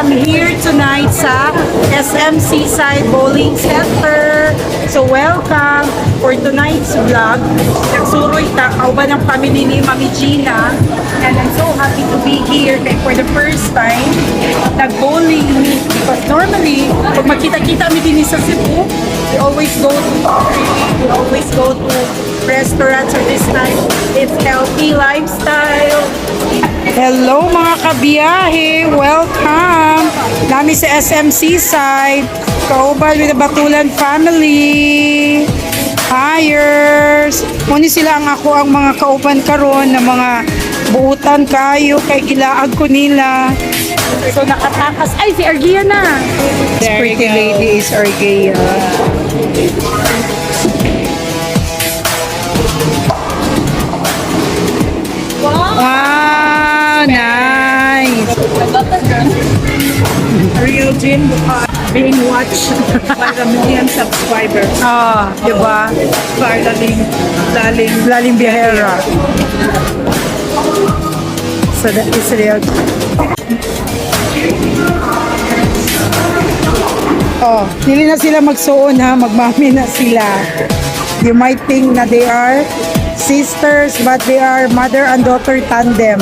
I'm here tonight sa Seaside Bowling Center. So welcome for tonight's vlog. Nagsuroy ta kauban ng family ni Mami Gina, and I'm so happy to be here for the first time nag-bowling because normally pag magkita-kita kami din sa Cebu, we always go to restaurants, or this time it's healthy lifestyle. Hello mga kabiyahe! Welcome! Nami sa SM Seaside. Kauban with the Batulan family. Hires! Muni sila ang ako ang mga kauban karon na mga buutan kayo kay gilaag ko nila. So nakatakas. Ay, si Argia na! This pretty lady is Argia. Wow, nice. Real Jin being watched by the million subscribers. Ah, diba? By LalingByahera. So that is real. Oh, hindi na sila magsuon ha, magmami na sila. You might think na they are sisters, but they are mother and daughter tandem.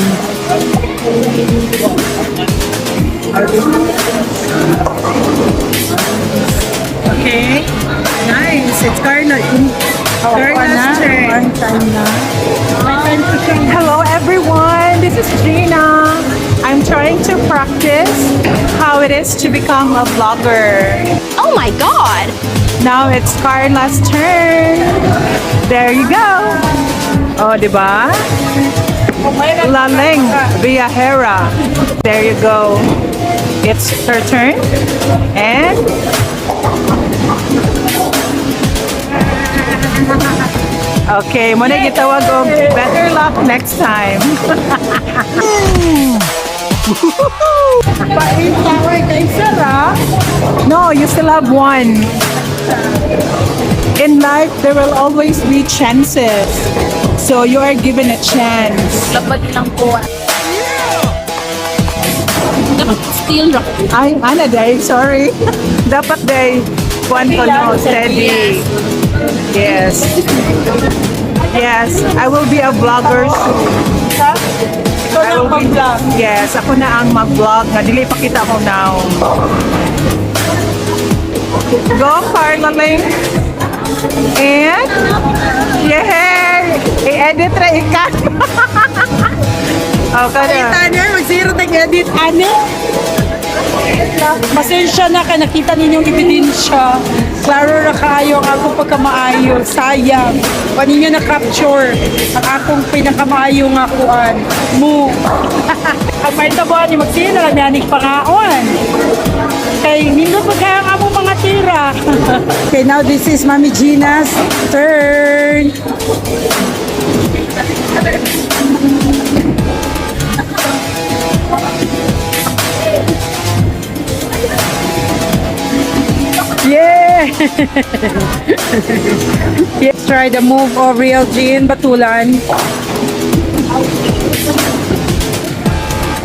Okay, nice. It's Carla. Carla's turn. Hello everyone, this is Gina. I'm trying to practice how it is to become a vlogger. Oh my god! Now it's Carla's turn. There you go. Oh, diba? LalingByahera. There you go. It's her turn. And okay, muna gitawag og better luck next time. No, you still have one. In life, there will always be chances. So you are given a chance. Lapad lang po. Still rock. Ay, Ana, day, sorry. Dapat day, one to no, steady. Yes. Yes, I will be a vlogger soon. I will be, yes, ako na ang mag-vlog. Dili pa kita ko now. Go, Carla Ling. And, yeah, i-edit ra ikat. Okay na. Tanya, mag-zero tag-edit. Ano? Pasensya na ka, nakita ninyong ebidensya. Klaro na kayo ang akong pagkamaayo. Sayang. Pa ninyo na-capture ang akong pinakamaayo nga kuan. Mo. Ang Marta Buwan, magsino lang yanig pangaon. Kay nindot pa kaya ang among mga tira. Okay, now this is Mami Gina's turn. Yeah! Let's try the move of Real Jean Batulan.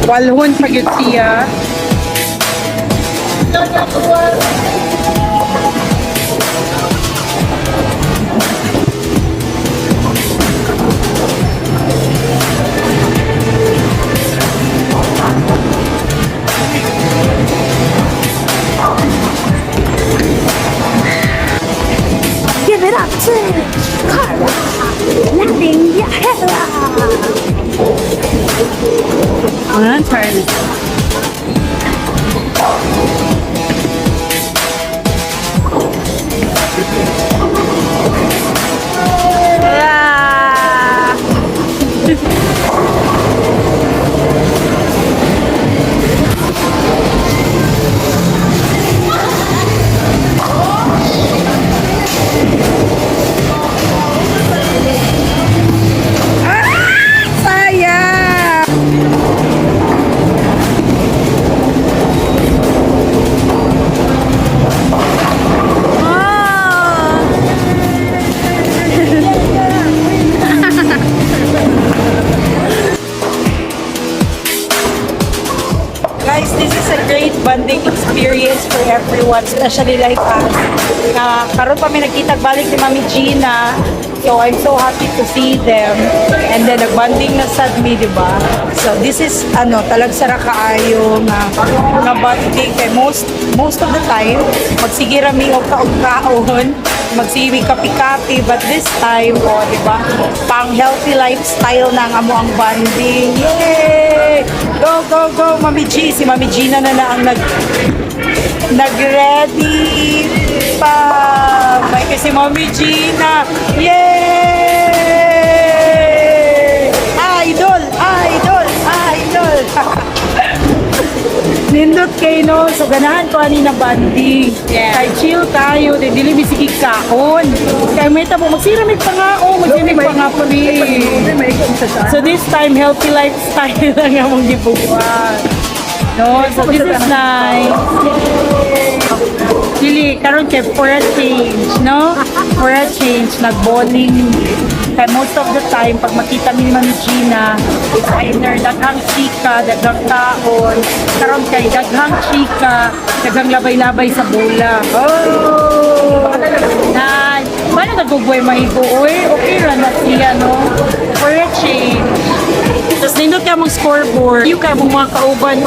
Walhon pagod siya. Give it up to Carla. LalingByahera. Ano turn? everyone, especially like us. Karon pa may nagkita balik ni Mami Gina. So I'm so happy to see them. And then nagbanding na sad me, di ba? So this is talag sara kaayo nga banding kay most of the time magsigira mi og kaon, magsimi kapi-kapi, but this time di ba? Pang healthy lifestyle na ang amo ang banding. Yay! Go go go Mami G, si Mami Gina na ang nag-ready pa. May kasi Mami Gina. Yay! Idol! Idol! Idol! Nindot kayo, no? So, ganahan ko ani na banding. Yeah. Kay chill tayo. Dili bisigig kaon. Kaya may tabo. Magsiramig pa nga. Magsiramig pa nga po So, this time, healthy lifestyle lang ang gibubuan. No, so this is nice. Dili, karon kay for a change, no? For a change, nag-bowling. Kaya most of the time, pag makita mi ni Mami Gina, it's either daghang chika, daghang taon. Karon kay daghang chika, daghang labay-labay sa bola. Oh! Nice. Paano nagugway mahigo? Okay ra na siya, no? For a change. Tapos nindot ka mong scoreboard. Yung ka mong mga kauban,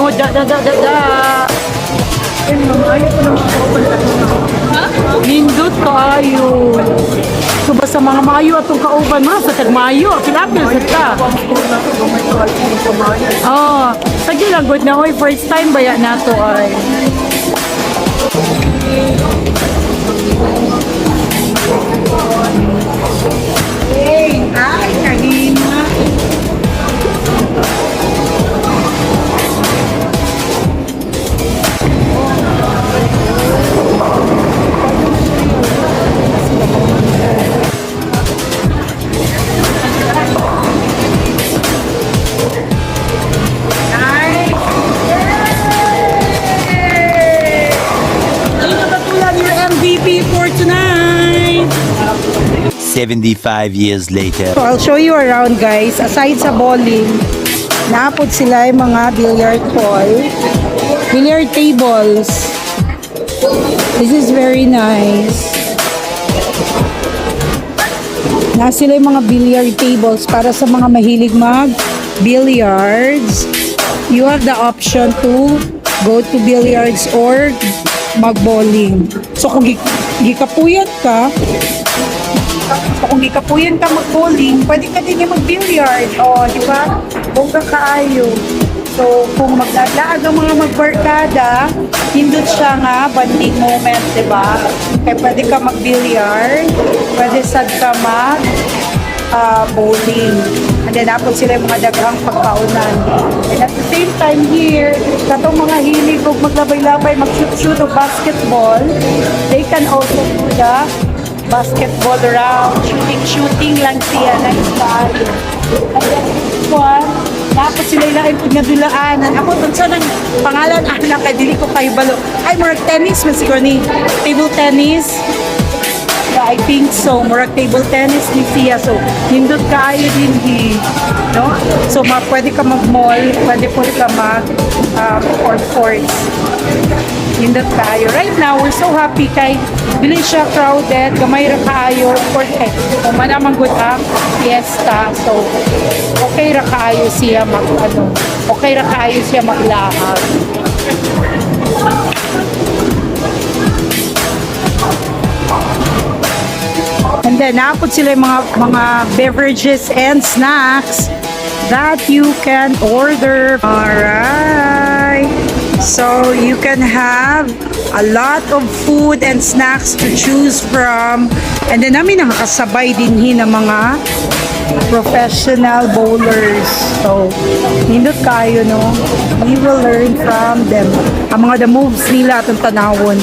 Nindot kayo. So basta mga mayo atong kauban mga sa tagmayo, pinapil sa ka. Oh, sagdi lang good na oy, first time baya nato ay. Hey, ay kahina. For tonight. 75 years later. So I'll show you around guys. Aside sa bowling, naapod sila yung mga billiard ball, billiard tables. This is very nice. Na sila yung mga billiard tables para sa mga mahilig mag billiards. You have the option to go to billiards or mag-bowling. So kung gikapuyan ka mag-bowling, pwede ka din yung mag-billiard. Di ba? Bongga kaayo. So kung magdadaan ang mga magbarkada, hindot siya nga banding moment, di ba? Kaya pwede ka mag-billiard, pwede sad ka bowling. And then napod sila yung mga daghang pagkaunan. And at the same time here, katong mga hilig o maglabay-labay, mag-shoot-shoot o basketball, they can also do the basketball round. Shooting lang siya. Nice tayo. And then this one, napod sila ilain po nga dulaanan. Ako, saan ang pangalan? Anak, kay dili ko kayo balo. Ay, murag tennis, man siguro ni table tennis. Yeah, I think so. Murag table tennis ni siya. So, hindot kaayo din no? So, pwede ka mag-mall, pwede po ka sports. Hindot kaayo. Right now, we're so happy kay dili siya crowded, gamay ra kaayo. Of course, kung manamang good ang fiesta. So, okay ra kaayo siya okay ra kaayo siya maglahag. And then, napod sila yung mga beverages and snacks that you can order. Alright. So, you can have a lot of food and snacks to choose from. And then, namin nakakasabay din ng mga professional bowlers. So, nindot kayo, no? We will learn from them. Ang mga the moves nila atong tanawon.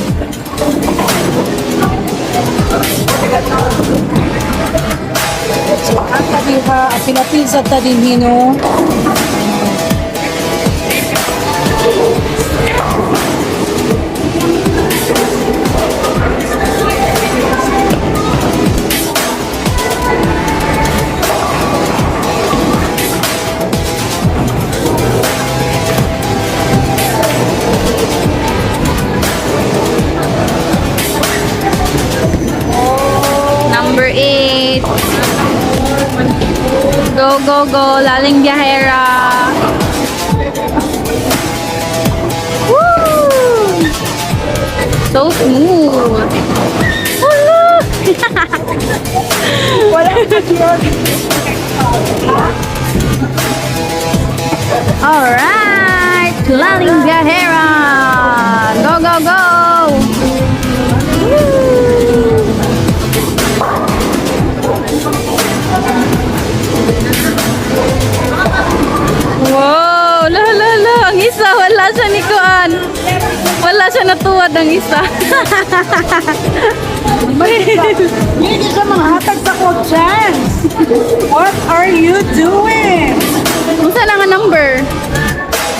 So, ang tabiha, apil-apil sa tadin, no? Go, go, go. LalingByahera. Woo! So smooth. Woo! Alright. LalingByahera. Go, go, go. Woo! Wow, la, ang isa wala siya ni Kuan. Wala siya natuwad ang isa. Hindi ka manghatag sa chance. What are you doing? Unsa lang ang number?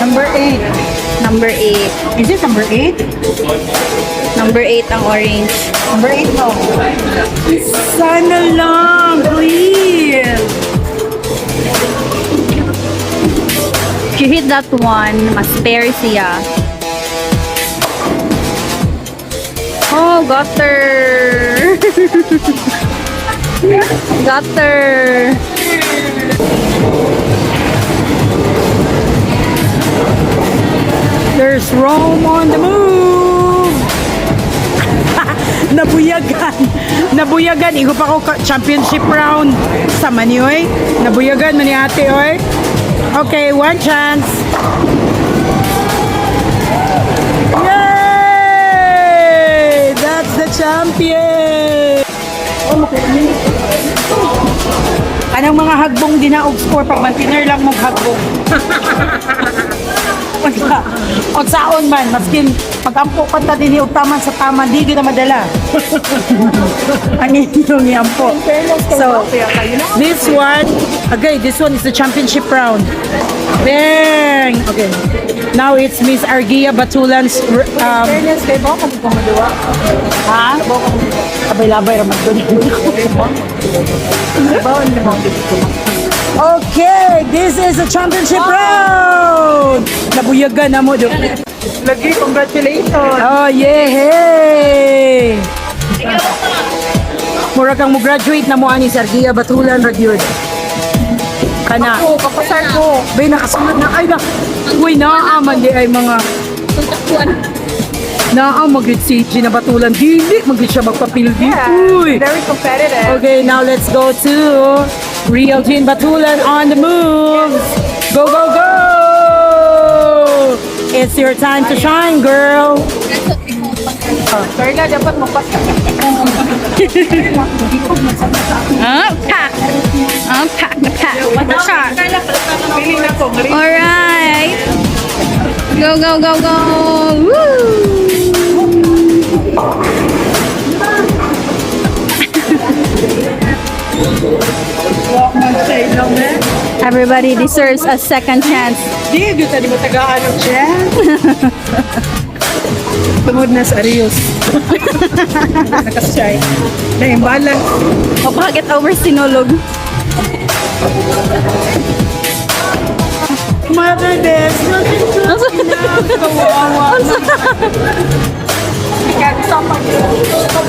Number 8. Number 8. Is it number 8? Number 8 ang orange. Number 8 no. Sana lang, please. If you hit that one, mas spare siya. Oh, got her. Got her. There's Rome on the move. Nabuyagan. Nabuyagan. Igo pa ko championship round. Sa mani, oy. Nabuyagan mani ate, oy. Okay, one chance. Yay! That's the champion. Anong mga hagbong dinaog score pag mantiner lang mong hagbong. O saon man, maskin pag-ampo ka ta din yung taman sa tama, di kita madala. Ang inyong iampo. So, this one, okay, this one is the championship round. Bang! Okay. Now it's Miss Argia Batulan's fairness kay ba kung kumaduwa? Ha? Abay-labay raman doon. Okay, this is the championship round. Nabuyagan na mo do. Lagi, congratulations. Oh, yay! Mura kang mo graduate na mo ani Sargia Batulan Ragyod. Kana. Ako, kapasar ko. Bay nakasunod na ay na. Uy, naaman di ay mga magit si Gina Batulan. Dili magit siya magpapildi. Uy. Very competitive. Okay, now let's go to Real Jean Batulan on the move. Go, go, go! It's your time to shine, girl. Carla, dapat mapasa. Pack. Pack. Feeling ako. Alright. Go, go, go, go. Woo! Everybody deserves a second chance. Di, di tayo matagaan ng chance. Tungod na sa Arios. Nakasay. Na-imbalance. O bakit over sinulog? Mother Des, nothing to kawawa.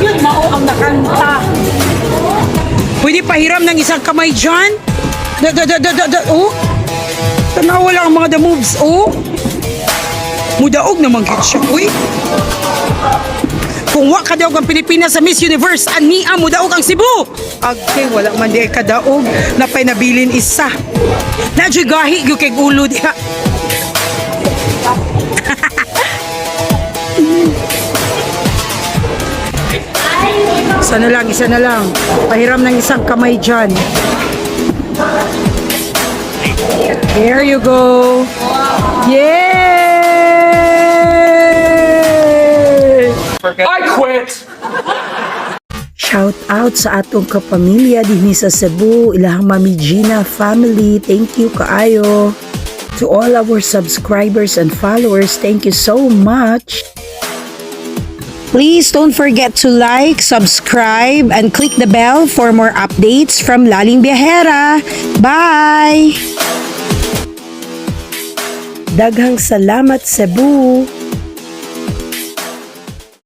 Yun, mao ang nakanta. Pwede pahiram ng isang kamay dyan? Oh? Tanawa lang ang mga the moves, oh? Mudaog naman gid siya, uy. Kung wa kadaog ang Pilipinas sa Miss Universe, ania mudaog ang Cebu. Okay, wala man di ay kadaog. Napay nabilin isa. Nadyo gahi gyud kay ulo diha. Isa na lang. Pahiram ng isang kamay dyan. There you go. Yay! I quit! Shout out sa atong kapamilya dinhi sa Cebu, ilahang Mami Gina family. Thank you kaayo. To all our subscribers and followers, thank you so much. Please don't forget to like, subscribe, and click the bell for more updates from LalingByahera. Bye! Daghang salamat Cebu!